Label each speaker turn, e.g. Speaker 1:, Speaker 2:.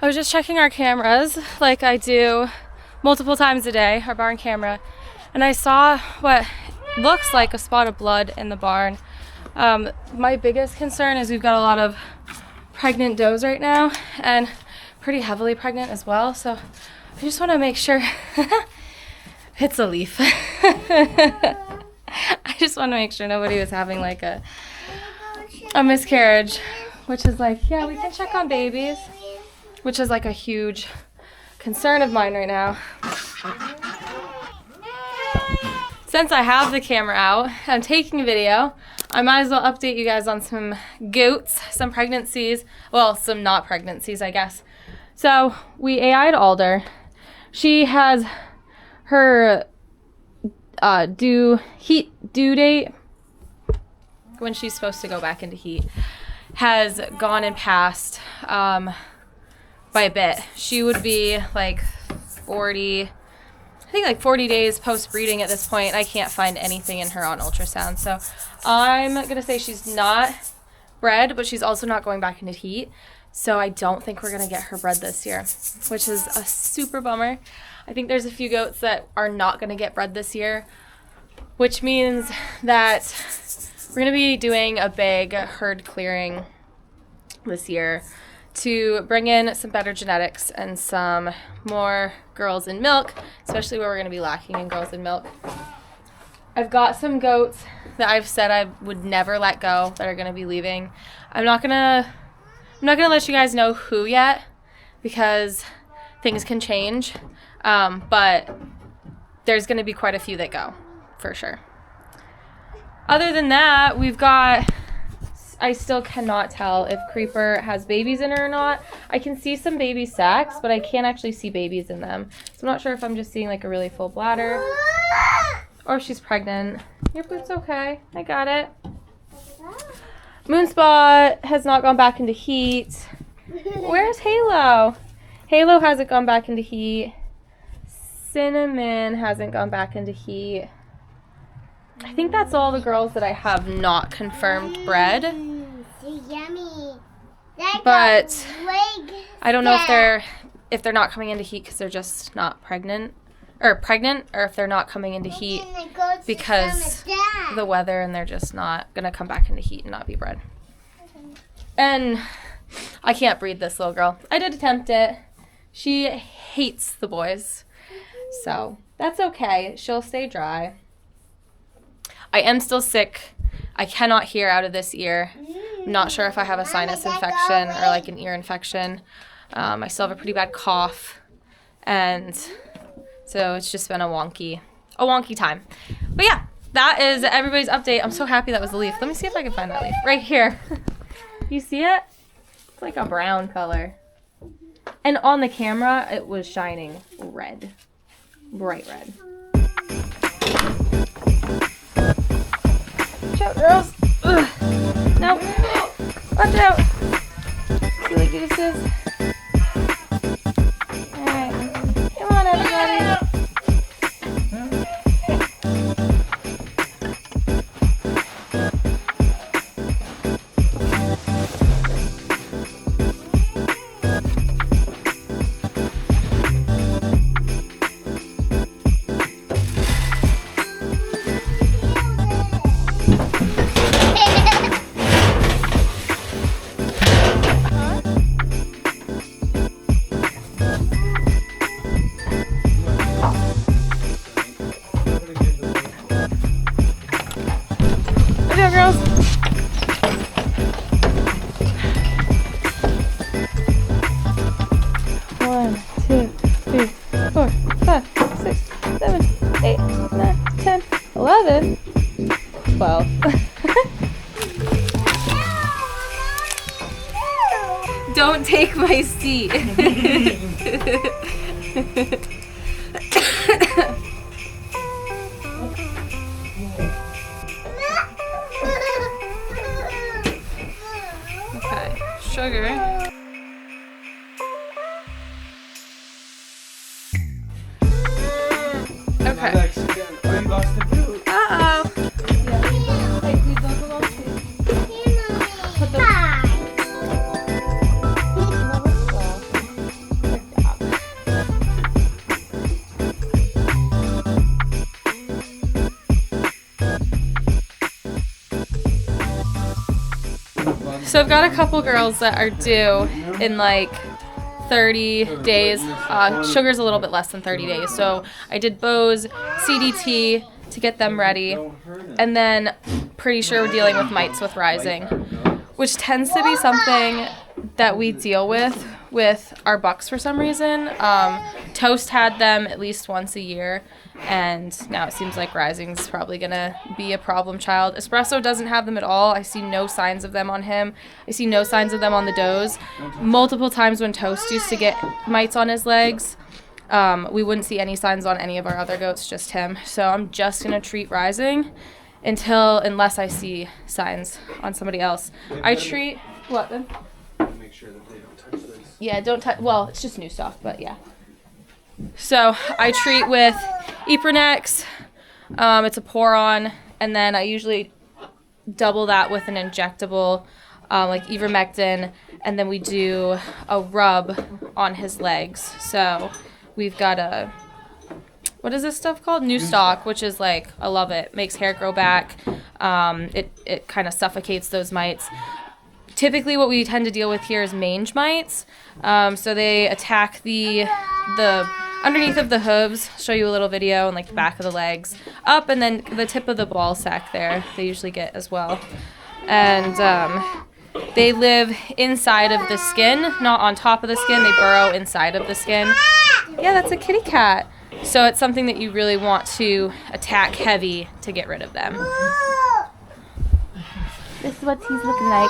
Speaker 1: was just checking our cameras like I do multiple times a day, our barn camera, and I saw what looks like a spot of blood in the barn. My biggest concern is we've got a lot of pregnant does right now and pretty heavily pregnant as well, so I just want to make sure it's a leaf. I just want to make sure nobody was having like a miscarriage, which is like, yeah, we can check on babies, which is like a huge concern of mine right now. Since I have the camera out, I'm taking a video, I might as well update you guys on some goats, some pregnancies, well, some not pregnancies, I guess. So we AI'd Alder. She has her due date when she's supposed to go back into heat has gone and passed by a bit. She would be like 40 days post-breeding at this point. I can't find anything in her on ultrasound. So I'm going to say she's not bred, but she's also not going back into heat. So I don't think we're going to get her bred this year, which is a super bummer. I think there's a few goats that are not going to get bred this year, which means that we're going to be doing a big herd clearing this year to bring in some better genetics and some more girls in milk, especially where we're going to be lacking in girls in milk. I've got some goats that I've said I would never let go that are going to be leaving. I'm not going to let you guys know who yet because things can change, but there's going to be quite a few that go for sure. Other than that, we've got, I still cannot tell if Creeper has babies in her or not. I can see some baby sacs, but I can't actually see babies in them. So I'm not sure if I'm just seeing like a really full bladder or if she's pregnant. Your boot's okay. I got it. Moonspot has not gone back into heat. Where's Halo? Halo hasn't gone back into heat. Cinnamon hasn't gone back into heat. I think that's all the girls that I have not confirmed bred.
Speaker 2: Yummy.
Speaker 1: But I don't know if they're not coming into heat because they're just not pregnant, or if they're not coming into heat because the weather and they're just not gonna come back into heat and not be bred. And I can't breed this little girl. I did attempt it. She hates the boys, so that's okay. She'll stay dry. I am still sick. I cannot hear out of this ear. I'm not sure if I have a sinus infection or like an ear infection. I still have a pretty bad cough. And so it's just been a wonky time. But yeah, that is everybody's update. I'm so happy that was the leaf. Let me see if I can find that leaf. Right here. You see it? It's like a brown color. And on the camera, it was shining red. Bright red. Watch out, girls. Ugh. No. Watch out. See the gooses? Alright. Come on, everybody. Girls. 1, 2, 3, 4, 5, 6, 7, 8, 9, 10, 11, 12. Don't take my seat. Okay, sugar. Okay. Uh-oh. Hey, please don't go on, please. Put the... So I've got a couple girls that are due in like 30 days. Sugar's a little bit less than 30 days. So I did Bose, CDT to get them ready. And then pretty sure we're dealing with mites with rising, which tends to be something that we deal with our bucks for some reason. Toast had them at least once a year, and now it seems like Rising's probably gonna be a problem child. Espresso doesn't have them at all. I see no signs of them on him. I see no signs of them on the does. Multiple times when Toast used to get mites on his legs, we wouldn't see any signs on any of our other goats, just him. So I'm just gonna treat Rising unless I see signs on somebody else. I treat what then?
Speaker 3: Make sure that they don't touch this.
Speaker 1: Yeah, don't touch. Well, it's just new stuff, but yeah. So I treat with Epronex. It's a pour-on, and then I usually double that with an injectable, like ivermectin, and then we do a rub on his legs. So we've got what is this stuff called? New Stock, which is like, I love it. Makes hair grow back. It kind of suffocates those mites. Typically what we tend to deal with here is mange mites. So they attack the underneath of the hooves. I'll show you a little video, and like the back of the legs up, and then the tip of the ball sack there they usually get as well. And they live inside of the skin, not on top of the skin. They burrow inside of the skin. Yeah, that's a kitty cat. So it's something that you really want to attack heavy to get rid of them. This is what he's looking like.